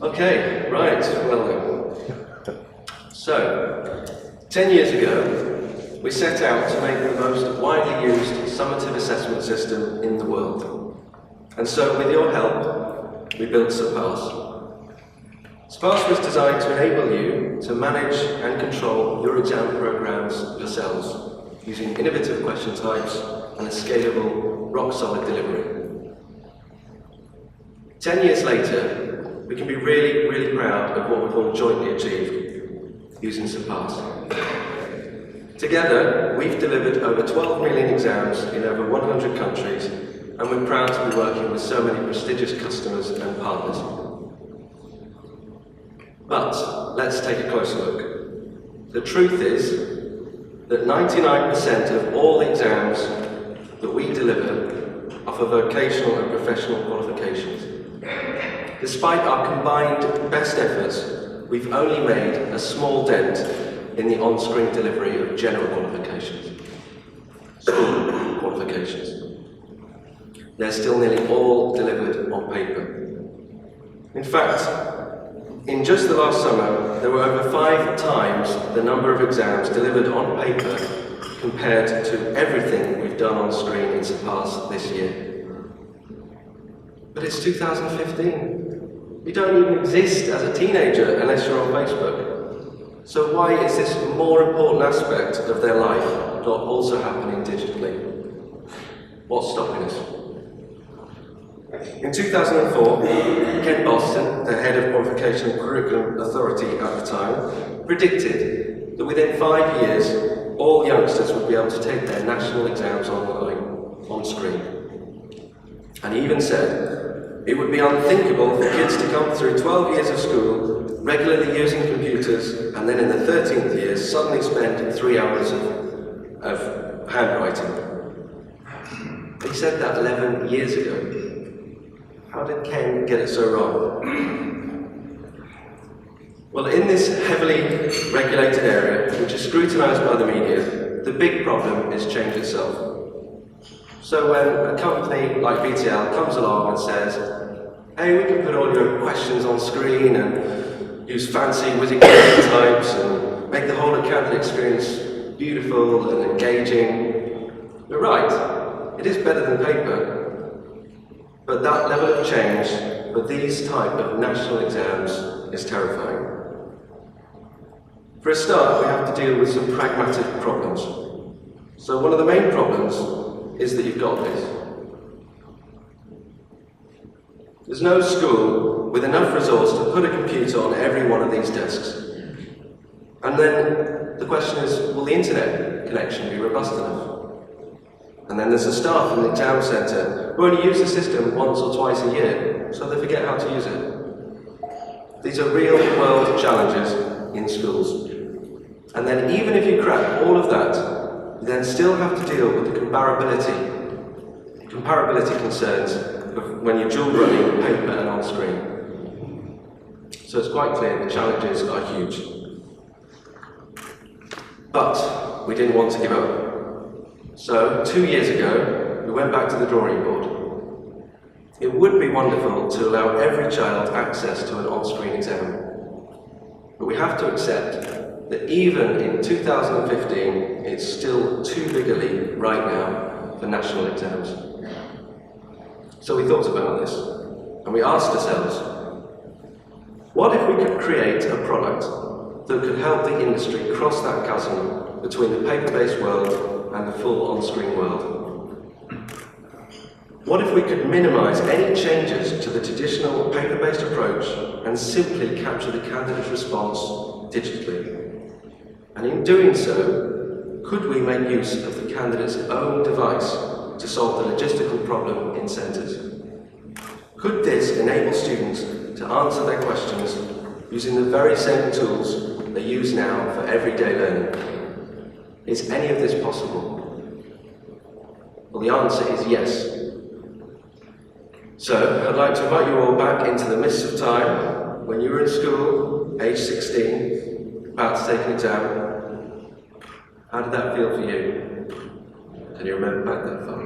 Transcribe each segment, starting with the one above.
Okay, right, well then. So, 10 years ago, we set out to make the most widely used summative assessment system in the world. And so, with your help, we built Surpass. Surpass was designed to enable you to manage and control your exam programs yourselves, using innovative question types and a scalable, rock-solid delivery. 10 years later, we can be really, really proud of what we've all jointly achieved using Surpass. Together, we've delivered over 12 million exams in over 100 countries, and we're proud to be working with so many prestigious customers and partners. But let's take a closer look. The truth is that 99% of all exams that we deliver offer vocational and professional qualifications. Despite our combined best efforts, we've only made a small dent in the on-screen delivery of general qualifications, school qualifications. They're still nearly all delivered on paper. In fact, in just the last summer, there were over 5 times the number of exams delivered on paper compared to everything we've done on screen in Surpass this year. But it's 2015. You don't even exist as a teenager unless you're on Facebook. So why is this more important aspect of their life not also happening digitally? What's stopping us? In 2004, Ken Boston, the head of Qualification and Curriculum Authority at the time, predicted that within 5 years, all youngsters would be able to take their national exams online, on screen. And he even said, it would be unthinkable for kids to come through 12 years of school, regularly using computers, and then in the 13th year suddenly spend 3 hours of handwriting. He said that 11 years ago. How did Ken get it so wrong? Well, in this heavily regulated area, which is scrutinised by the media, the big problem is change itself. So when a company like BTL comes along and says, hey, we can put all your questions on screen and use fancy wizzy types and make the whole candidate experience beautiful and engaging, you're right, it is better than paper. But that level of change for these type of national exams is terrifying. For a start, we have to deal with some pragmatic problems. So one of the main problems is that you've got this. There's no school with enough resource to put a computer on every one of these desks. And then the question is, will the internet connection be robust enough? And then there's the staff in the exam centre who only use the system once or twice a year, so they forget how to use it. These are real-world challenges in schools. And then even if you crack all of that, you then still have to deal with the comparability concerns of when you're dual running paper and on screen. So it's quite clear the challenges are huge. But we didn't want to give up. So 2 years ago, we went back to the drawing board. It would be wonderful to allow every child access to an on-screen exam. But we have to accept that even in 2015, it's still too big a leap right now for national exams. So we thought about this, and we asked ourselves, what if we could create a product that could help the industry cross that chasm between the paper-based world and the full on-screen world? What if we could minimise any changes to the traditional paper-based approach and simply capture the candidate's response digitally? And in doing so, could we make use of the candidate's own device to solve the logistical problem in centres? Could this enable students to answer their questions using the very same tools they use now for everyday learning? Is any of this possible? Well, the answer is yes. So, I'd like to invite you all back into the mists of time when you were in school, age 16, about to take an exam. How did that feel for you? Can you remember back that far?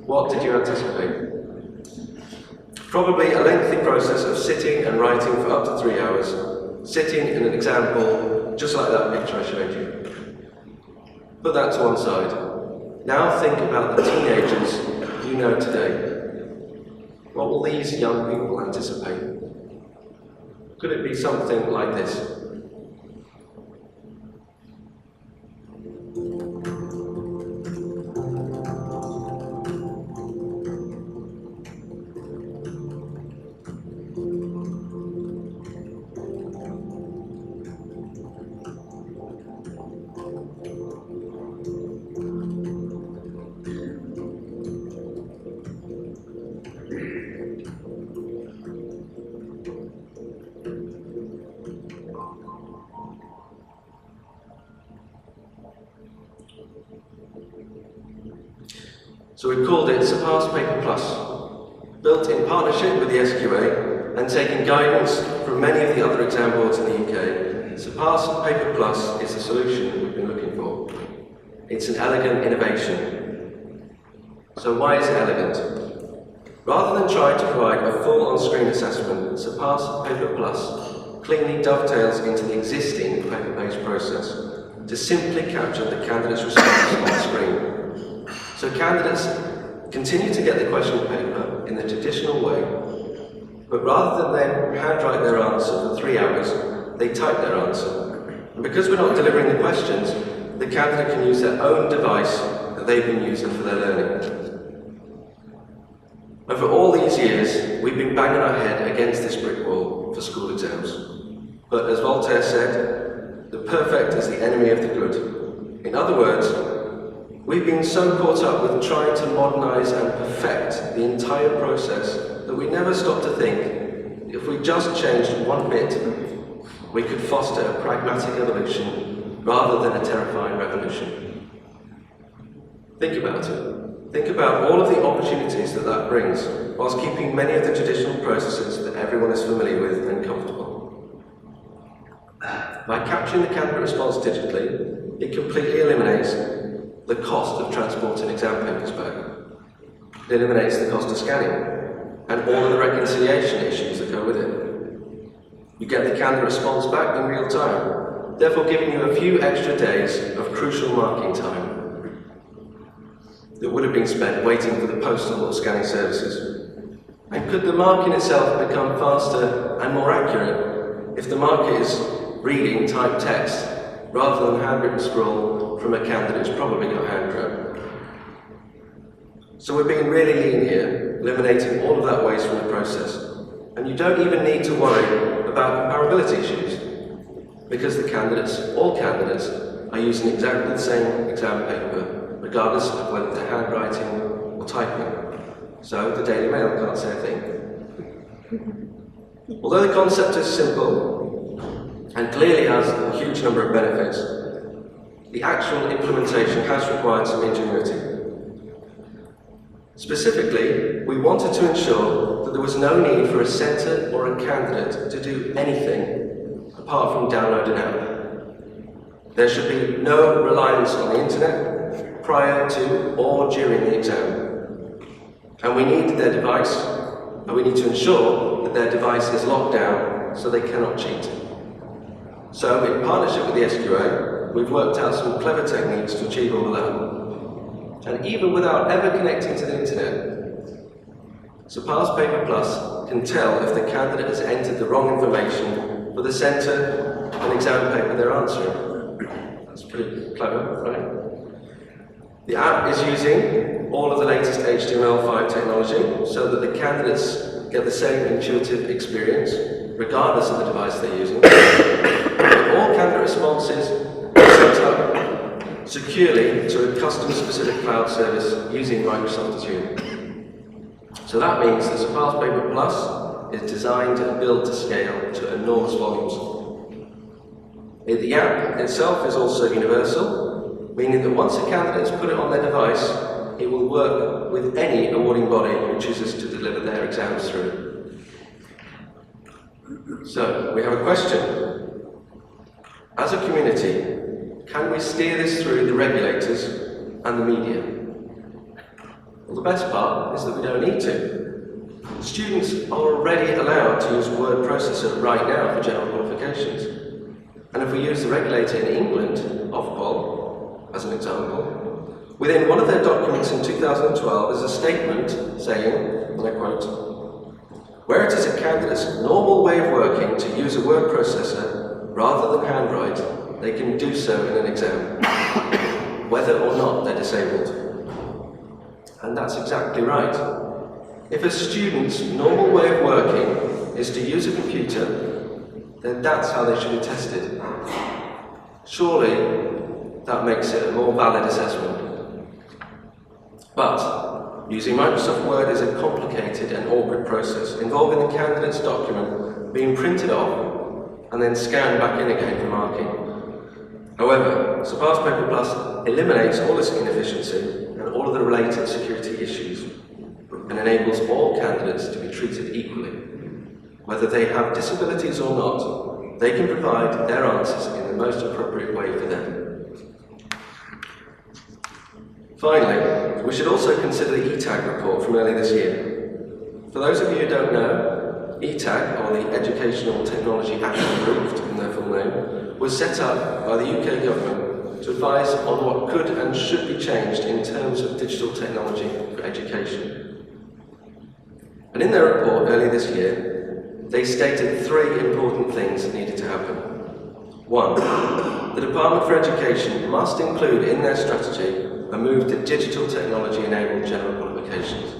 What did you anticipate? probably a lengthy process of sitting and writing for up to 3 hours, sitting in an example just like that picture I showed you. Put that to one side. Now think about the teenagers you know today. What will these young people anticipate? Could it be something like this? So we've called it SurpassPaper Plus, built in partnership with the SQA and taking guidance from many of the other exam boards in the UK. SurpassPaper Plus is the solution we've been looking for. It's an elegant innovation. So why is it elegant? Rather than trying to provide a full on-screen assessment, SurpassPaper Plus cleanly dovetails into the existing paper-based process to simply capture the candidate's response on screen. So candidates continue to get the question paper in the traditional way, but rather than then handwrite their answer for 3 hours, they type their answer. And because we're not delivering the questions, the candidate can use their own device that they've been using for their learning. Over all these years, we've been banging our head against this brick wall for school exams. But as Voltaire said, the perfect is the enemy of the good. In other words, we've been so caught up with trying to modernise and perfect the entire process that we never stop to think if we just changed one bit, we could foster a pragmatic evolution rather than a terrifying revolution. Think about it. Think about all of the opportunities that that brings, whilst keeping many of the traditional processes that everyone is familiar with and comfortable. By capturing the candidate response digitally, it completely eliminates the cost of transporting exam papers back. It eliminates the cost of scanning and all of the reconciliation issues that go with it. You get the candidate response back in real time, therefore giving you a few extra days of crucial marking time that would have been spent waiting for the postal or scanning services. And could the marking itself become faster and more accurate if the marker is reading typed text rather than handwritten scroll from a candidate who's probably got hand cramp? So we're being really lean here, eliminating all of that waste from the process. And you don't even need to worry about comparability issues, because the candidates, all candidates, are using exactly the same exam paper, regardless of whether they're handwriting or typing. So the Daily Mail can't say a thing. Although the concept is simple, and clearly has a huge number of benefits, the actual implementation has required some ingenuity. Specifically, we wanted to ensure that there was no need for a centre or a candidate to do anything apart from download an app. There should be no reliance on the internet prior to or during the exam. And we need their device, and we need to ensure that their device is locked down so they cannot cheat. So, in partnership with the SQA, we've worked out some clever techniques to achieve all of that. And even without ever connecting to the internet, SurpassPaper Plus can tell if the candidate has entered the wrong information for the centre and exam paper they're answering. That's pretty clever, right? The app is using all of the latest HTML5 technology so that the candidates get the same intuitive experience, regardless of the device they're using. All candidate responses are set up securely to a custom-specific cloud service using Microsoft Azure. So that means that SurpassPaper Plus is designed and built to scale to enormous volumes. The app itself is also universal, meaning that once a candidate has put it on their device, it will work with any awarding body who chooses to deliver their exams through. So, we have a question. As a community, can we steer this through the regulators and the media? Well, the best part is that we don't need to. Students are already allowed to use word processor right now for general qualifications. And if we use the regulator in England, Ofqual, as an example, within one of their documents in 2012 is a statement saying, and I quote, "Where it is a candidate's normal way of working to use a word processor rather than handwrite, they can do so in an exam, whether or not they're disabled." And that's exactly right. If a student's normal way of working is to use a computer, then that's how they should be tested. Surely, that makes it a more valid assessment. But, using Microsoft Word is a complicated and awkward process, involving the candidate's document being printed off and then scanned back in again for marking. However, SurpassPaper Plus eliminates all this inefficiency and all of the related security issues, and enables all candidates to be treated equally. Whether they have disabilities or not, they can provide their answers in the most appropriate way for them. Finally, we should also consider the ETAG report from early this year. For those of you who don't know, ETAG, or the Educational Technology Action Group in their full name, was set up by the UK government to advise on what could and should be changed in terms of digital technology for education. And in their report earlier this year, they stated 3 important things that needed to happen. 1. The Department for Education must include in their strategy a move to digital technology-enabled general qualifications.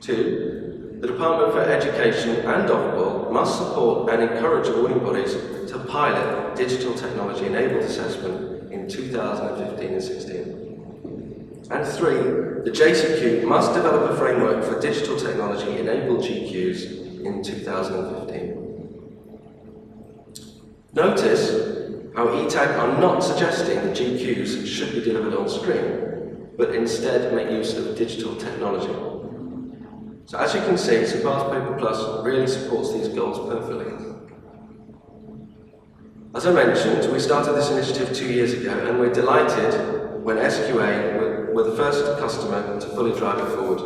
2. The Department for Education and Ofqual must support and encourage awarding bodies to pilot digital technology-enabled assessment in 2015 and 16. And 3, the JCQ must develop a framework for digital technology-enabled GQs in 2015. Notice how ETAG are not suggesting that GQs should be delivered on screen, but instead make use of digital technology. So as you can see, SurpassPaper Plus really supports these goals perfectly. As I mentioned, we started this initiative 2 years ago, and we're delighted when SQA were the first customer to fully drive it forward.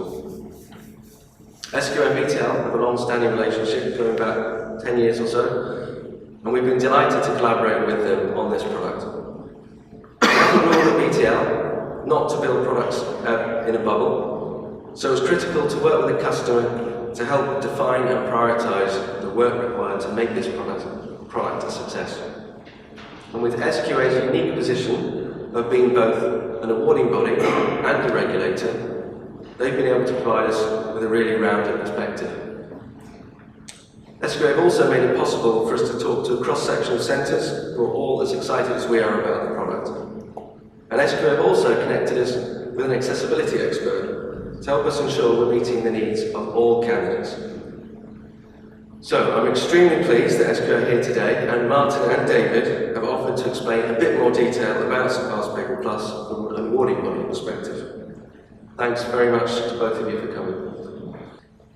SQA and BTL have a long-standing relationship going back 10 years or so, and we've been delighted to collaborate with them on this product. We have a rule at BTL not to build products in a bubble, so it's critical to work with the customer to help define and prioritise the work required to make this product a success. And with SQA's unique position of being both an awarding body and a regulator, they've been able to provide us with a really rounded perspective. SQA have also made it possible for us to talk to a cross-section of centres who are all as excited as we are about the product. And SQA have also connected us with an accessibility expert to help us ensure we're meeting the needs of all candidates. So, I'm extremely pleased that SQA are here today, and Martin and David have offered to explain a bit more detail about SurpassPaper Plus from an awarding body perspective. Thanks very much to both of you for coming.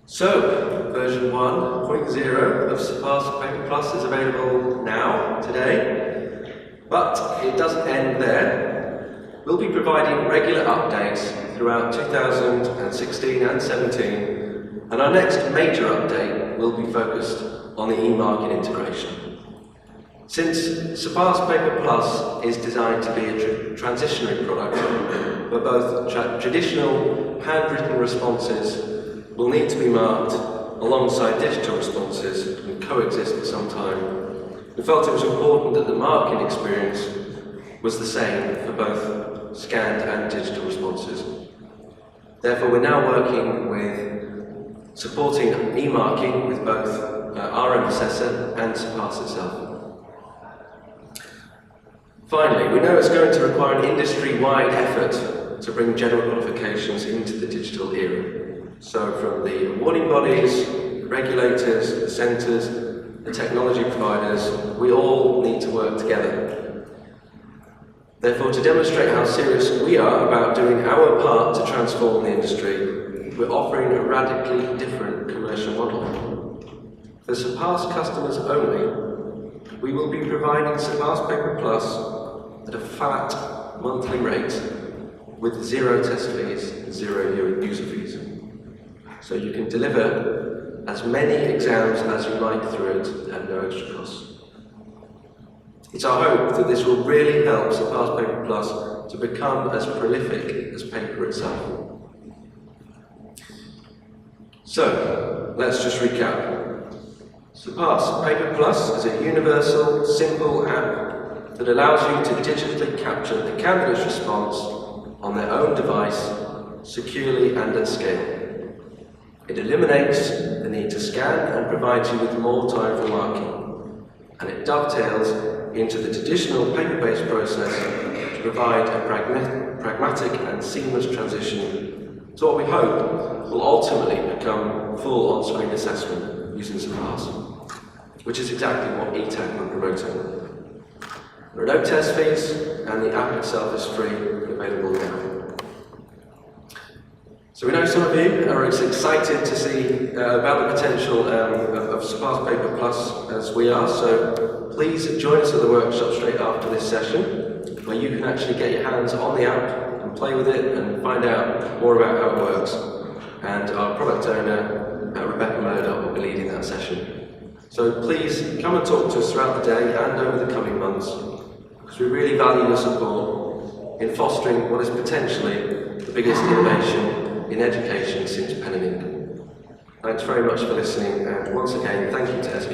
So, version 1.0 of SurpassPaper Plus is available now, today, but it doesn't end there. We'll be providing regular updates throughout 2016 and 17. And our next major update will be focused on the e-marking integration. Since SurpassPaper Plus is designed to be a transitionary product, where both traditional handwritten responses will need to be marked alongside digital responses and coexist for some time, we felt it was important that the marking experience was the same for both scanned and digital responses. Therefore, we're now working with supporting e-marking with both RM Assessor and Surpass itself. Finally, we know it's going to require an industry-wide effort to bring general qualifications into the digital era. So from the awarding bodies, the regulators, the centres, the technology providers, we all need to work together. Therefore, to demonstrate how serious we are about doing our part to transform the industry, we're offering a radically different commercial model. For Surpass customers only, we will be providing SurpassPaper Plus at a flat monthly rate with 0 test fees and 0 user fees. so you can deliver as many exams as you like through it at no extra cost. It's our hope that this will really help SurpassPaper Plus to become as prolific as paper itself. So, let's just recap. SurpassPaper Plus is a universal, simple app that allows you to digitally capture the candidate's response on their own device, securely and at scale. It eliminates the need to scan and provides you with more time for marking, and it dovetails into the traditional paper-based process to provide a pragmatic and seamless transition to what we hope will ultimately become full on-screen assessment using Surpass, which is exactly what ETAC are promoting. There are no test fees, and the app itself is free and available now. So we know some of you are as excited to see about the potential of SurpassPaper Plus as we are, so please join us at the workshop straight after this session, where you can actually get your hands on the app and play with it and find out more about how it works. And our product owner, Rebecca Murdoch, will be leading that session. So please come and talk to us throughout the day and over the coming months, because we really value your support in fostering what is potentially the biggest innovation in education since pen and ink. Thanks very much for listening, and once again, thank you to SQ